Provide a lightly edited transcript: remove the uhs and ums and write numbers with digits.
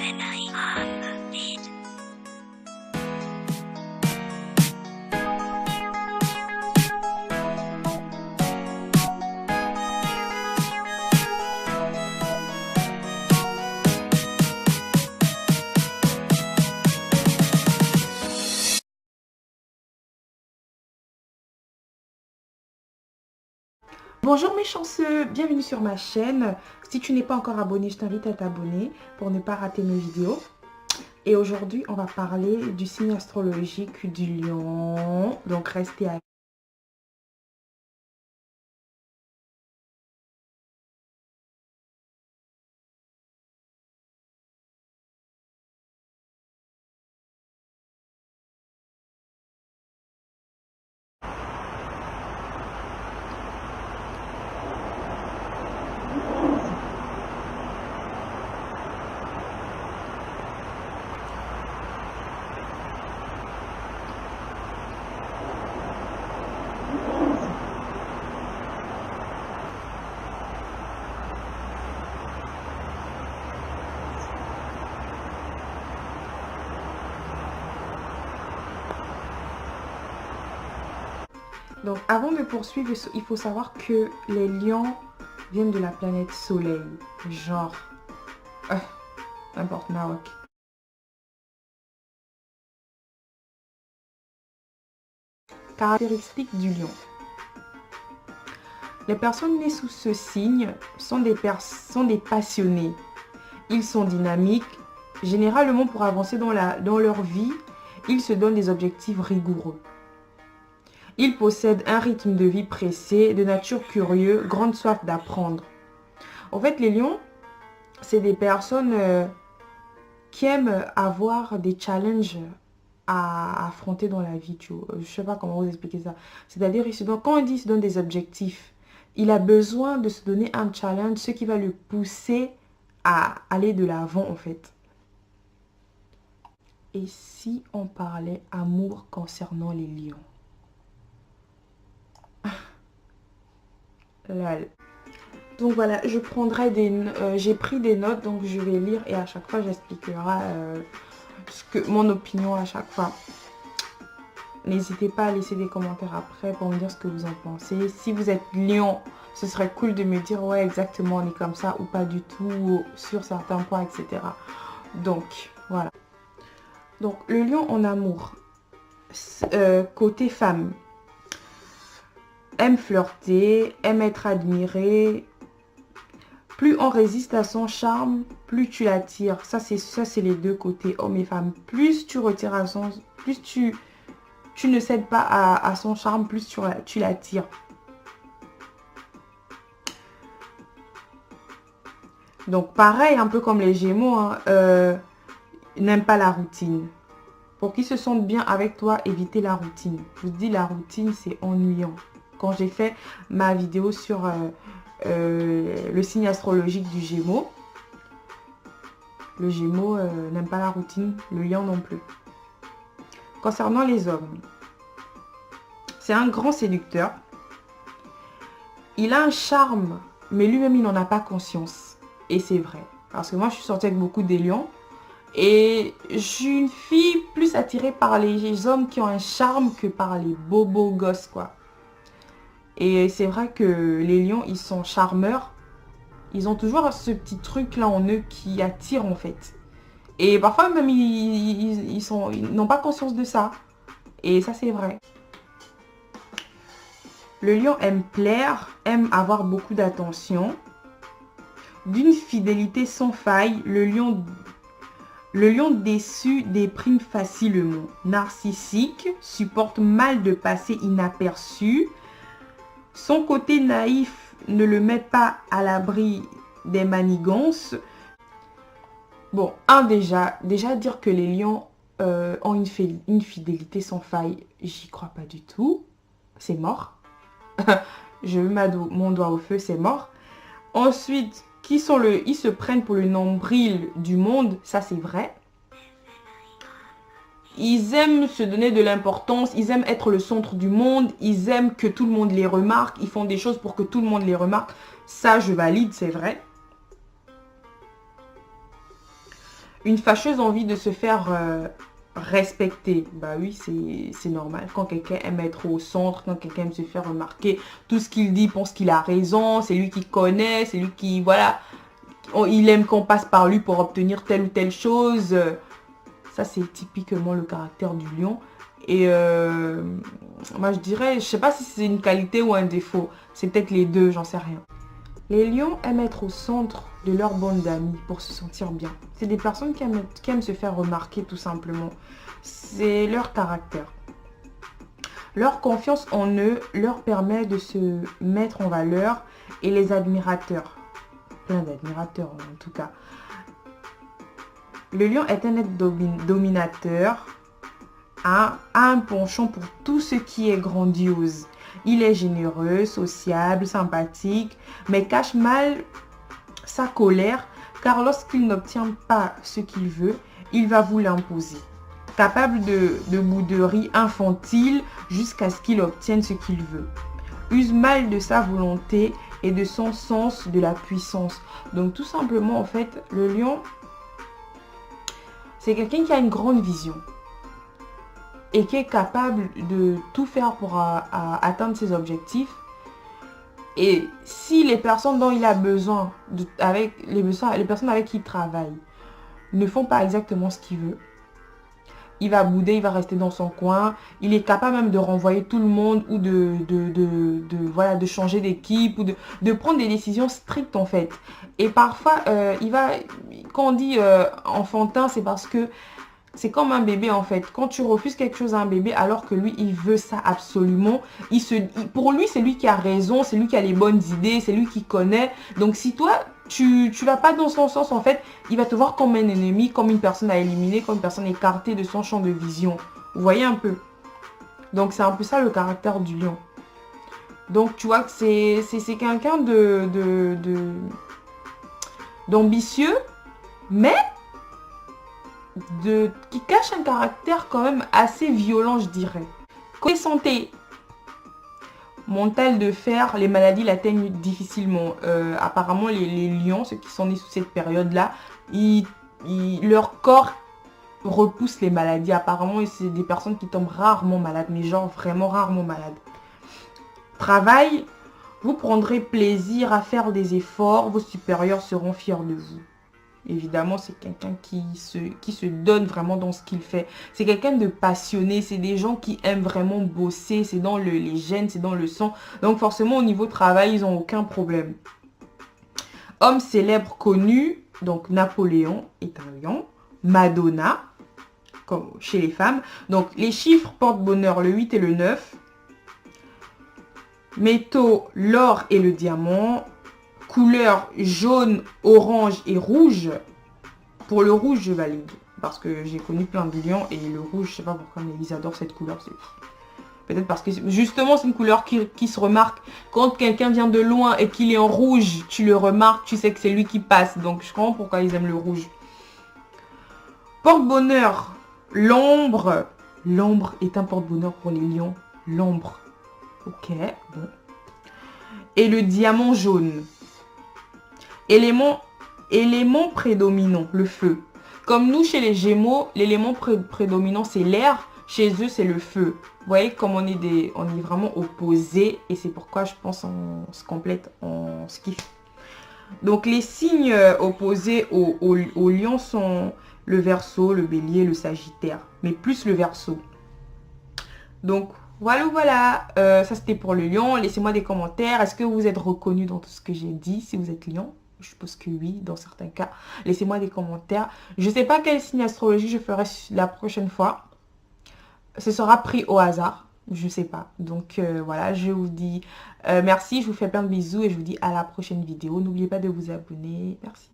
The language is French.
Memory on the beat. Bonjour mes chanceux, bienvenue sur ma chaîne. Si tu n'es pas encore abonné, je t'invite à t'abonner pour ne pas rater mes vidéos. Et aujourd'hui, on va parler du signe astrologique du lion. Donc restez avec. Donc avant de poursuivre, il faut savoir que les lions viennent de la planète Soleil. Genre, n'importe Nawak. Caractéristiques du lion. Les personnes nées sous ce signe sont des passionnés. Ils sont dynamiques. Généralement, pour avancer dans leur vie, ils se donnent des objectifs rigoureux. Ils possèdent un rythme de vie pressé, de nature curieuse, grande soif d'apprendre. En fait, les lions, c'est des personnes qui aiment avoir des challenges à affronter dans la vie. Je ne sais pas comment vous expliquer ça. C'est-à-dire, quand on dit qu'il se donne des objectifs, il a besoin de se donner un challenge, ce qui va le pousser à aller de l'avant en fait. Et si on parlait amour concernant les lions? Lol. Donc voilà, j'ai pris des notes, donc je vais lire et à chaque fois j'expliquerai mon opinion à chaque fois. N'hésitez pas à laisser des commentaires après pour me dire ce que vous en pensez. Si vous êtes lion, ce serait cool de me dire ouais exactement on est comme ça ou pas du tout sur certains points, etc. Donc voilà. Donc le lion en amour, côté femme, aime flirter, aime être admiré. Plus on résiste à son charme, plus tu l'attires. Ça c'est les deux côtés, hommes et femmes. Plus tu retires à plus tu ne cèdes pas à son charme, plus tu l'attires. Donc pareil, un peu comme les Gémeaux, hein, n'aiment pas la routine. Pour qu'ils se sentent bien avec toi, évitez la routine. Je vous dis, la routine, c'est ennuyant. Quand j'ai fait ma vidéo sur le signe astrologique du Gémeaux, le Gémeaux n'aime pas la routine, le lion non plus. Concernant les hommes, c'est un grand séducteur. Il a un charme, mais lui-même, il n'en a pas conscience. Et c'est vrai. Parce que moi, je suis sortie avec beaucoup des lions. Et je suis une fille plus attirée par les hommes qui ont un charme que par les bobos gosses, quoi. Et c'est vrai que les lions, ils sont charmeurs. Ils ont toujours ce petit truc-là en eux qui attire, en fait. Et parfois, même, ils n'ont pas conscience de ça. Et ça, c'est vrai. Le lion aime plaire, aime avoir beaucoup d'attention. D'une fidélité sans faille, le lion déçu déprime facilement. Narcissique, supporte mal de passer inaperçu. Son côté naïf ne le met pas à l'abri des manigances. Bon, déjà dire que les lions ont une fidélité sans faille, j'y crois pas du tout. C'est mort. Je mets mon doigt au feu, c'est mort. Ensuite, ils se prennent pour le nombril du monde, ça c'est vrai. Ils aiment se donner de l'importance, ils aiment être le centre du monde, ils aiment que tout le monde les remarque, ils font des choses pour que tout le monde les remarque. Ça, je valide, c'est vrai. Une fâcheuse envie de se faire respecter. Bah oui, c'est normal. Quand quelqu'un aime être au centre, quand quelqu'un aime se faire remarquer, tout ce qu'il dit pense qu'il a raison, c'est lui qui connaît, c'est lui qui, voilà, il aime qu'on passe par lui pour obtenir telle ou telle chose. Ça, c'est typiquement le caractère du lion. Et moi, je dirais, je sais pas si c'est une qualité ou un défaut. C'est peut-être les deux, j'en sais rien. Les lions aiment être au centre de leur bande d'amis pour se sentir bien. C'est des personnes qui aiment se faire remarquer tout simplement. C'est leur caractère. Leur confiance en eux leur permet de se mettre en valeur et les admirateurs, plein d'admirateurs en tout cas. Le lion est un être dominateur, a un penchant pour tout ce qui est grandiose. Il est généreux, sociable, sympathique, mais cache mal sa colère car lorsqu'il n'obtient pas ce qu'il veut, il va vous l'imposer. Capable de bouderie infantile jusqu'à ce qu'il obtienne ce qu'il veut. Use mal de sa volonté et de son sens de la puissance. Donc tout simplement en fait, le lion, c'est quelqu'un qui a une grande vision et qui est capable de tout faire pour atteindre ses objectifs. Et si les personnes dont il a besoin, les personnes avec qui il travaille, ne font pas exactement ce qu'il veut, il va bouder, il va rester dans son coin. Il est capable même de renvoyer tout le monde ou voilà, de changer d'équipe ou de prendre des décisions strictes en fait. Et parfois, quand on dit enfantin, c'est parce que c'est comme un bébé en fait. Quand tu refuses quelque chose à un bébé alors que lui, il veut ça absolument. Pour lui, c'est lui qui a raison, c'est lui qui a les bonnes idées, c'est lui qui connaît. Donc si toi, tu vas pas dans son sens en fait, il va te voir comme un ennemi, comme une personne à éliminer, comme une personne écartée de son champ de vision. Vous voyez un peu? Donc c'est un peu ça le caractère du lion. Donc tu vois que c'est quelqu'un d'ambitieux, mais qui cache un caractère quand même assez violent, je dirais. Côté santé, mental de fer, les maladies l'atteignent difficilement. Apparemment, les lions, ceux qui sont nés sous cette période-là, leur corps repousse les maladies. Apparemment, c'est des personnes qui tombent rarement malades, mais genre vraiment rarement malades. Travail, vous prendrez plaisir à faire des efforts, vos supérieurs seront fiers de vous. Évidemment, c'est quelqu'un qui se donne vraiment dans ce qu'il fait. C'est quelqu'un de passionné. C'est des gens qui aiment vraiment bosser. C'est dans les gènes, c'est dans le sang. Donc forcément, au niveau travail, ils n'ont aucun problème. Homme célèbre connu. Donc Napoléon est un lion. Madonna, comme chez les femmes. Donc les chiffres portent bonheur, le 8 et le 9. Métaux, l'or et le diamant. Couleur jaune, orange et rouge. Pour le rouge, je valide. Parce que j'ai connu plein de lions et le rouge, je sais pas pourquoi, mais ils adorent cette couleur. Peut-être parce que justement, c'est une couleur qui se remarque. Quand quelqu'un vient de loin et qu'il est en rouge, tu le remarques, tu sais que c'est lui qui passe. Donc, je comprends pourquoi ils aiment le rouge. Porte-bonheur, l'ombre. L'ombre est un porte-bonheur pour les lions. L'ombre. Ok, bon. Et le diamant jaune. Élément prédominant, le feu. Comme nous, chez les Gémeaux, l'élément prédominant, c'est l'air. Chez eux, c'est le feu. Vous voyez comme on est vraiment opposés. Et c'est pourquoi je pense on se complète, on se kiffe. Donc, les signes opposés au lion sont le Verseau, le Bélier, le Sagittaire. Mais plus le Verseau. Donc, voilà. Ça, c'était pour le lion. Laissez-moi des commentaires. Est-ce que vous êtes reconnu dans tout ce que j'ai dit si vous êtes lion? Je suppose que oui, dans certains cas. Laissez-moi des commentaires. Je ne sais pas quel signe astrologique je ferai la prochaine fois. Ce sera pris au hasard. Je ne sais pas. Donc voilà, je vous dis merci. Je vous fais plein de bisous et je vous dis à la prochaine vidéo. N'oubliez pas de vous abonner. Merci.